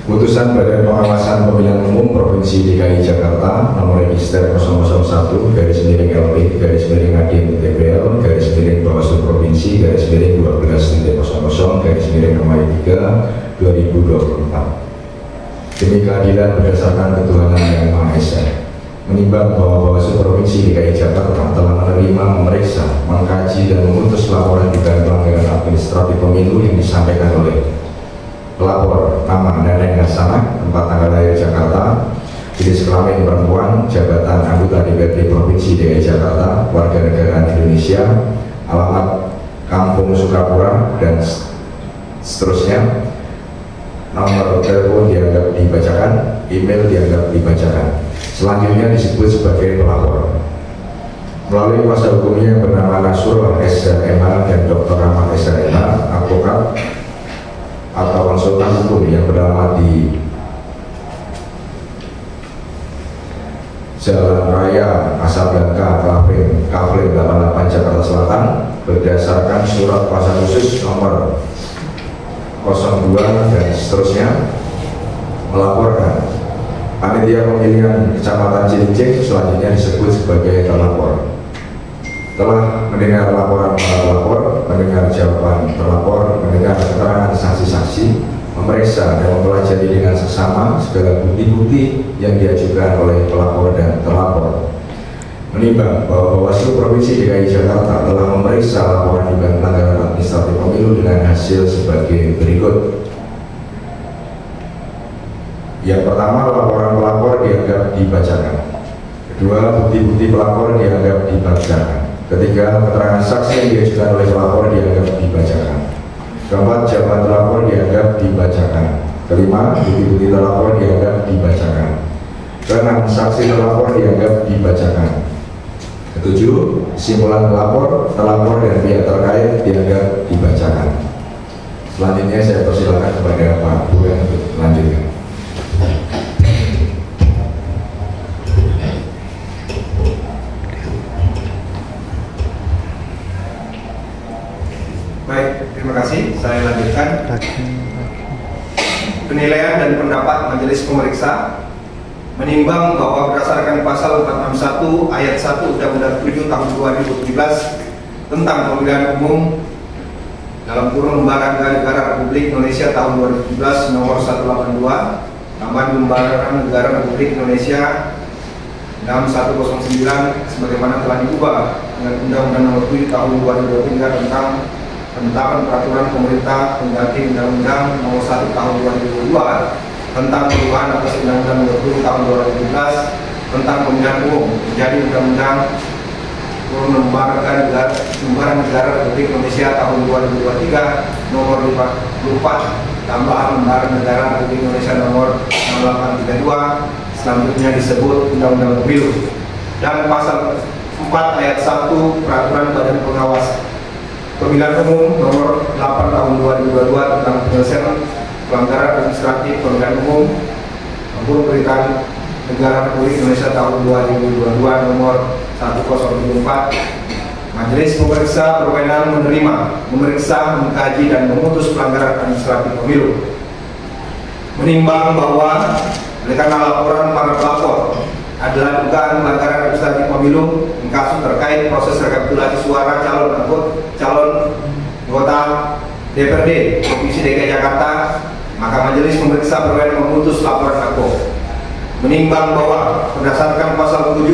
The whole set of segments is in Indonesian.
Putusan Badan Pengawasan Pemilihan Umum Provinsi DKI Jakarta nomor register 001/LP/AD/TPL Bawaslu Provinsi /12/13/3 demi keadilan berdasarkan ketuhanan yang Maha Esa, menimbang bahwa Bawaslu Provinsi DKI Jakarta telah menerima, memeriksa, mengkaji dan memutus laporan dugaan pelanggaran administratif pemilu yang disampaikan oleh pelapor nama Neneng Hasanah, tempat tanggal lahir Jakarta, jenis kelamin perempuan, jabatan anggota DPRD Provinsi DKI Jakarta, warga negara Indonesia, alamat Kampung Sukapura, dan seterusnya. Nomor telepon dianggap dibacakan, email dianggap dibacakan. Selanjutnya disebut sebagai pelapor. Melalui kuasa hukumnya yang bernama Nasrullah SHMH dan Dr. Ahmad SHMH, advokat atau konsultan hukum yang beralamat di Jalan Raya Casablanca, Kafling 88 Jakarta Selatan, berdasarkan surat kuasa khusus nomor 02 dan seterusnya, melaporkan panitia pemilihan Kecamatan Cilincing, selanjutnya disebut sebagai terlapor, telah mendengar laporan para pelapor, mendengar jawaban terlapor, mendengar keterangan saksi-saksi, memeriksa dan mempelajari dengan seksama segala bukti-bukti yang diajukan oleh pelapor dan terlapor, menimbang bahwa Bawaslu Provinsi DKI Jakarta telah memeriksa laporan dugaan pelanggaran administratif pemilu dengan hasil sebagai berikut. Yang pertama, laporan pelapor dianggap dibacakan. Kedua, bukti-bukti pelapor dianggap dibacakan. Ketiga, keterangan saksi yang diajukan oleh pelapor dianggap dibacakan. Keempat, jawaban terlapor dianggap dibacakan. Kelima, bukti-bukti terlapor dianggap dibacakan. Keenam, saksi terlapor dianggap dibacakan. Ketujuh, kesimpulan pelapor, terlapor dan pihak terkait dianggap dibacakan. Selanjutnya saya persilakan kepada Pak Buan untuk melanjutkan. Baik, terima kasih. Saya lanjutkan. Penilaian dan pendapat Majelis Pemeriksa menimbang bahwa berdasarkan pasal 461 ayat 1 Undang-Undang 7 tahun 2017 tentang pemilihan umum dalam kurung lembaga negara Republik Indonesia tahun 2017 nomor 182 tambahan lembaga negara Republik Indonesia 6109 sebagaimana telah diubah dengan Undang-Undang nomor 7 tahun 2023 tentang penetapan peraturan pemerintah pengganti Undang-Undang nomor 1 tahun 2022 tentang perubahan atas Undang-Undang nomor 20 tahun 2017 tentang pemilihan umum menjadi Undang-Undang Lembaga Negara Republik Indonesia tahun 2023 nomor 54 tambahan Lembaga Negara Republik Indonesia nomor 6832 selanjutnya disebut Undang-Undang Pemilu, dan pasal 4 ayat 1 Peraturan Badan Pengawas Pemilihan Umum nomor 8 tahun 2022 tentang penyelesaian pelanggaran administratif pemilihan umum maupun pemerintahan negara Republik Indonesia tahun 2022 nomor 1074. Majelis Pemeriksa berwenang menerima, memeriksa, mengkaji dan memutus pelanggaran administratif pemilu, menimbang bahwa oleh karena laporan para pelapor adalah dugaan pelanggaran administratif pemilu in kasus terkait proses rekapitulasi suara calon anggota DPRD Provinsi DKI Jakarta, maka Majelis Pemeriksa berwenang memutus laporan aku, menimbang bahwa berdasarkan pasal 7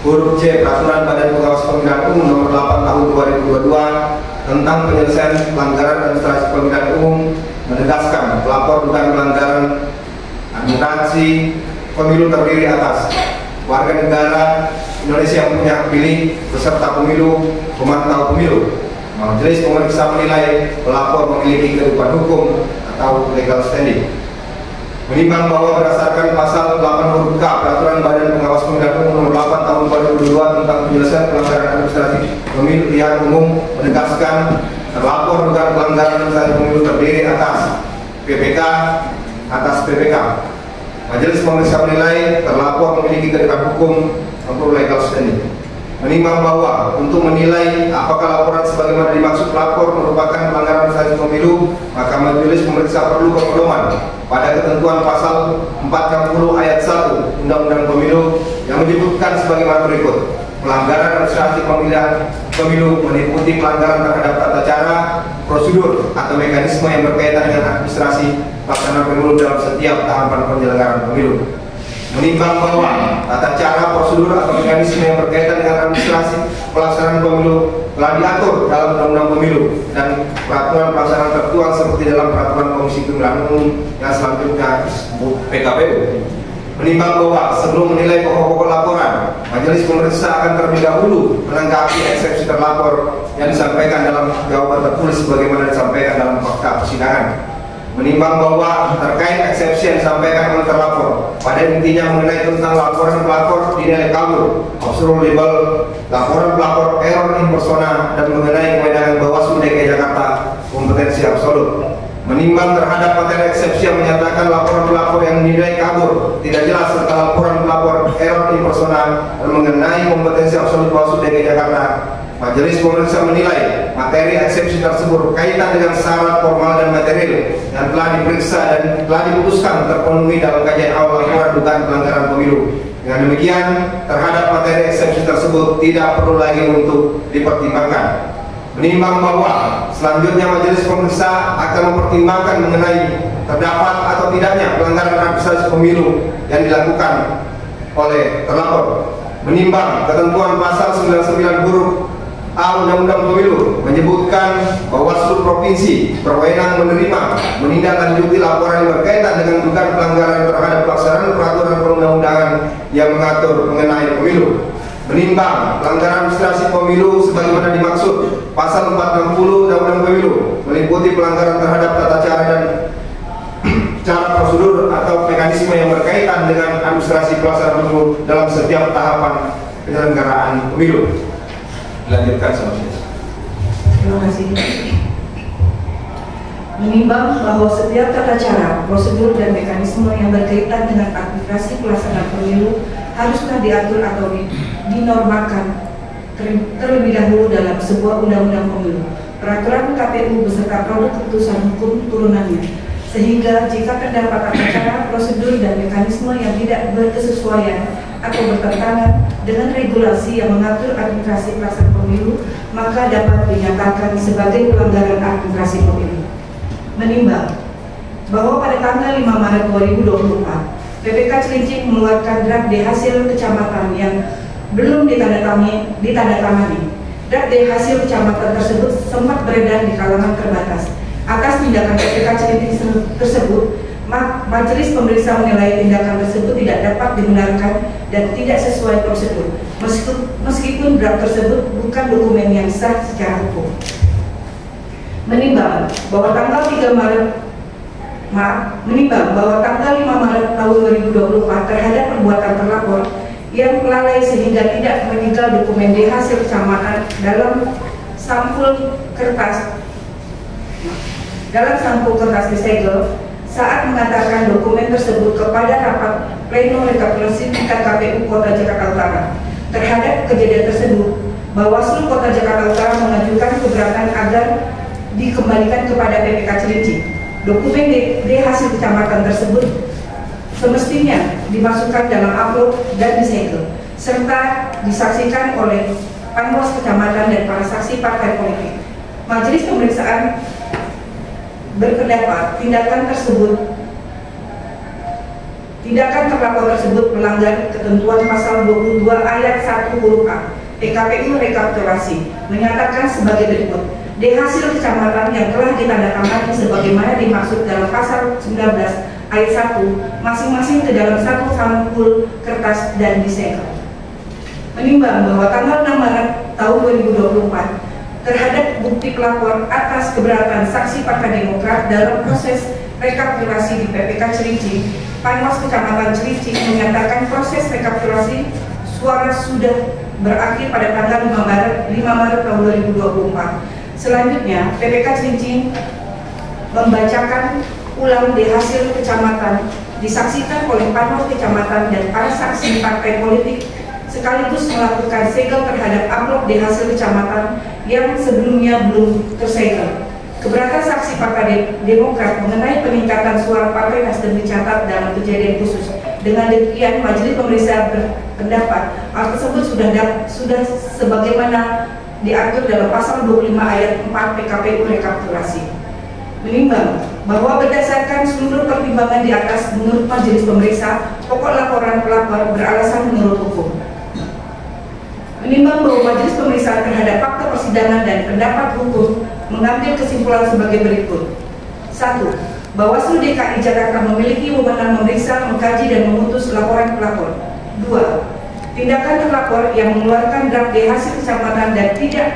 huruf C Peraturan Badan Pengawas Pemilihan Umum nomor 8 tahun 2022 tentang penyelesaian pelanggaran administrasi pemilihan umum menegaskan pelapor dugaan pelanggaran administrasi pemilu terdiri atas warga negara Indonesia yang punya hak pilih beserta pemilu, pemantau pemilu. Majelis Pemeriksa menilai pelapor memiliki kedudukan hukum atau legal standing, menimbang bahwa berdasarkan pasal 8 huruf K Peraturan Badan Pengawas Pemilihan Umum nomor 8 tahun 2022 tentang penyelesaian pelanggaran administratif pemilihan umum menegaskan terlapor dugaan pelanggaran administratif pemilu terdiri atas PPK. Majelis Pemeriksa menilai terlapor memiliki kedudukan hukum atau legal standing, menimbang bahwa untuk menilai apakah laporan sebagaimana dimaksud pelapor merupakan pelanggaran administratif pemilu, maka Majelis Pemeriksa perlu kepedoman pada ketentuan pasal 40 ayat 1 Undang-Undang Pemilu yang menyebutkan sebagaimana berikut. Pelanggaran administrasi pemilihan pemilu meliputi pelanggaran terhadap tata cara, prosedur, atau mekanisme yang berkaitan dengan administrasi pelaksanaan pemilu dalam setiap tahapan penyelenggaraan pemilu. Menimbang bahwa tata cara, prosedur, atau mekanisme yang berkaitan dengan administrasi pelaksanaan pemilu telah diatur dalam Undang-Undang Pemilu dan peraturan pelaksanaan tertuang seperti dalam peraturan Komisi Pemilihan Umum yang selanjutnya disebut PKPU. Menimbang bahwa sebelum menilai pokok-pokok laporan, majelis pemeriksa akan terlebih dahulu menanggapi eksepsi terlapor yang disampaikan dalam jawaban tertulis sebagaimana disampaikan dalam fakta persidangan. Menimbang bahwa terkait eksepsi yang disampaikan oleh terlapor pada intinya mengenai tentang laporan pelapor dinilai kabur, observable laporan pelapor error in persona, dan mengenai kewenangan Bawaslu DKI Jakarta kompetensi absolut. Menimbang terhadap materi eksepsi yang menyatakan laporan pelapor yang dinilai kabur, tidak jelas serta laporan pelapor error in persona dan mengenai kompetensi absolut Bawaslu DKI Jakarta, majelis pemeriksa menilai materi eksepsi tersebut berkaitan dengan syarat formal dan material yang telah diperiksa dan telah diputuskan terpenuhi dalam kajian awal laporan dugaan pelanggaran pemilu. Dengan demikian, terhadap materi eksepsi tersebut tidak perlu lagi untuk dipertimbangkan. Menimbang bahwa selanjutnya majelis pemeriksa akan mempertimbangkan mengenai terdapat atau tidaknya pelanggaran administrasi pemilu yang dilakukan oleh terlapor. Menimbang ketentuan pasal 99 huruf A Undang-Undang Pemilu menyebutkan Bawaslu Provinsi berwenang menerima menindaklanjuti laporan yang berkaitan dengan dugaan pelanggaran terhadap pelaksanaan peraturan perundang-undangan yang mengatur mengenai pemilu. Menimbang pelanggaran administrasi pemilu sebagaimana dimaksud pasal 460 Undang-Undang Pemilu meliputi pelanggaran terhadap tata cara dan cara prosedur atau mekanisme yang berkaitan dengan administrasi pelaksanaan pemilu dalam setiap tahapan penyelenggaraan pemilu. Dilanjutkan sama saya. Terima kasih. Menimbang bahwa setiap tata cara, prosedur, dan mekanisme yang berkaitan dengan administrasi pelaksanaan pemilu haruslah diatur atau dinormalkan terlebih dahulu dalam sebuah undang-undang pemilu, peraturan KPU beserta produk keputusan hukum turunannya, sehingga jika terdapat tata cara, prosedur, dan mekanisme yang tidak berkesesuaian atau bertentangan dengan regulasi yang mengatur administrasi pelaksanaan pemilu, maka dapat dinyatakan sebagai pelanggaran administrasi pemilu. Menimbang bahwa pada tanggal 5 Maret 2024, PPK Cilincing mengeluarkan draft D hasil kecamatan yang belum ditandatangani. Draft D hasil kecamatan tersebut sempat beredar di kalangan terbatas. Atas tindakan PPK Cilincing tersebut, majelis pemeriksa menilai tindakan tersebut tidak dapat dibenarkan dan tidak sesuai prosedur, meskipun draft tersebut bukan dokumen yang sah secara hukum. Menimbang bahwa tanggal 5 Maret tahun 2024 terhadap perbuatan terlapor yang lalai sehingga tidak menyegal dokumen D hasil kecamatan dalam sampul kertas disegel saat mengatakan dokumen tersebut kepada rapat pleno rekapitulasi tingkat KPU Kota Jakarta Utara. Terhadap kejadian tersebut, Bawaslu Kota Jakarta Utara mengajukan keberatan agar dikembalikan kepada PPK Cilincing. Dokumen D hasil kecamatan tersebut semestinya dimasukkan dalam amplop dan disegel, serta disaksikan oleh panwas kecamatan dan para saksi partai politik. Majelis pemeriksaan berpendapat tindakan terlapor tersebut melanggar ketentuan pasal 22 ayat 1 huruf A PKPU rekapitulasi, menyatakan sebagai berikut. D hasil kecamatan yang telah ditandatangani sebagaimana dimaksud dalam pasal 19 ayat 1 masing-masing ke dalam satu sampul kertas dan disegel. Menimbang bahwa tanggal 6 Maret tahun 2024 terhadap bukti pelapor atas keberatan saksi Partai Demokrat dalam proses rekapitulasi di PPK Cilincing, Panwas Kecamatan Cilincing menyatakan proses rekapitulasi suara sudah berakhir pada tanggal 5 Maret tahun 2024. Selanjutnya, PPK Cilincing membacakan ulang D hasil kecamatan disaksikan oleh Panwas Kecamatan dan para saksi partai politik, sekaligus melakukan segel terhadap amplop D hasil kecamatan yang sebelumnya belum tersegel. Keberatan saksi Partai Demokrat mengenai peningkatan suara Partai Nasdem dicatat dalam kejadian khusus. Dengan demikian, Majelis Pemeriksa berpendapat hal tersebut sudah sebagaimana diatur dalam pasal 25 ayat 4 PKPU rekapitulasi. Menimbang bahwa berdasarkan seluruh pertimbangan di atas, menurut Majelis Pemeriksa, pokok laporan pelapor beralasan menurut hukum. Menimbang bahwa Majelis Pemeriksaan terhadap fakta persidangan dan pendapat hukum mengambil kesimpulan sebagai berikut. 1. Bawaslu DKI Jakarta memiliki wewenang memeriksa, mengkaji, dan memutus laporan pelapor. 2. Tindakan terlapor yang mengeluarkan draft di hasil kecamatan dan tidak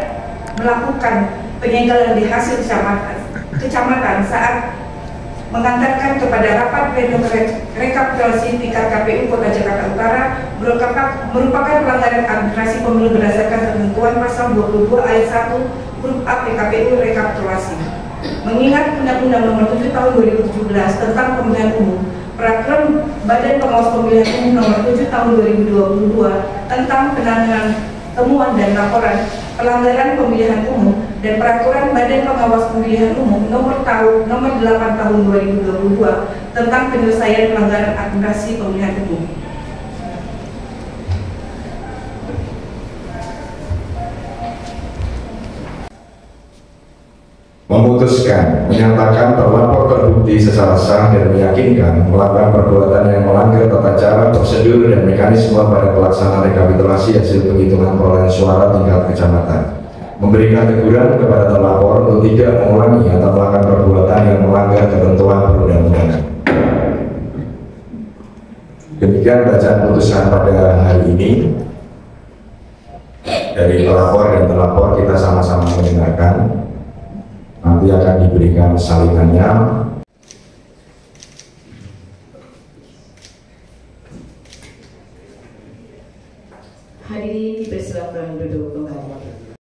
melakukan penyegelan di hasil kecamatan saat mengantarkan kepada rapat pleno rekapitulasi tingkat KPU Kota Jakarta Utara merupakan pelanggaran administrasi pemilu berdasarkan ketentuan pasal 22 ayat 1 huruf A PKPU rekapitulasi. Mengingat Undang-Undang Nomor 7 Tahun 2017 tentang Pemilihan Umum, Peraturan Badan Pengawas Pemilihan Umum Nomor 7 Tahun 2022 tentang penanganan temuan dan laporan pelanggaran pemilihan umum, dan Peraturan Badan Pengawas Pemilihan Umum Nomor 8 Tahun 2022 tentang penyelesaian pelanggaran administrasi pemilihan umum. Memutuskan, menyatakan terlapor terbukti secara sah dan meyakinkan melakukan perbuatan yang melanggar tata cara, prosedur, dan mekanisme pada pelaksanaan rekapitulasi hasil penghitungan perolehan suara tingkat kecamatan. Memberikan teguran kepada terlapor untuk tidak mengulangi atau melakukan perbuatan yang melanggar ketentuan perundang-undangan. Demikian bacaan putusan pada hari ini. Dari pelapor dan terlapor kita sama-sama mendengarkan. Nanti akan diberikan salinannya. Hadirin dipersilakan duduk kembali.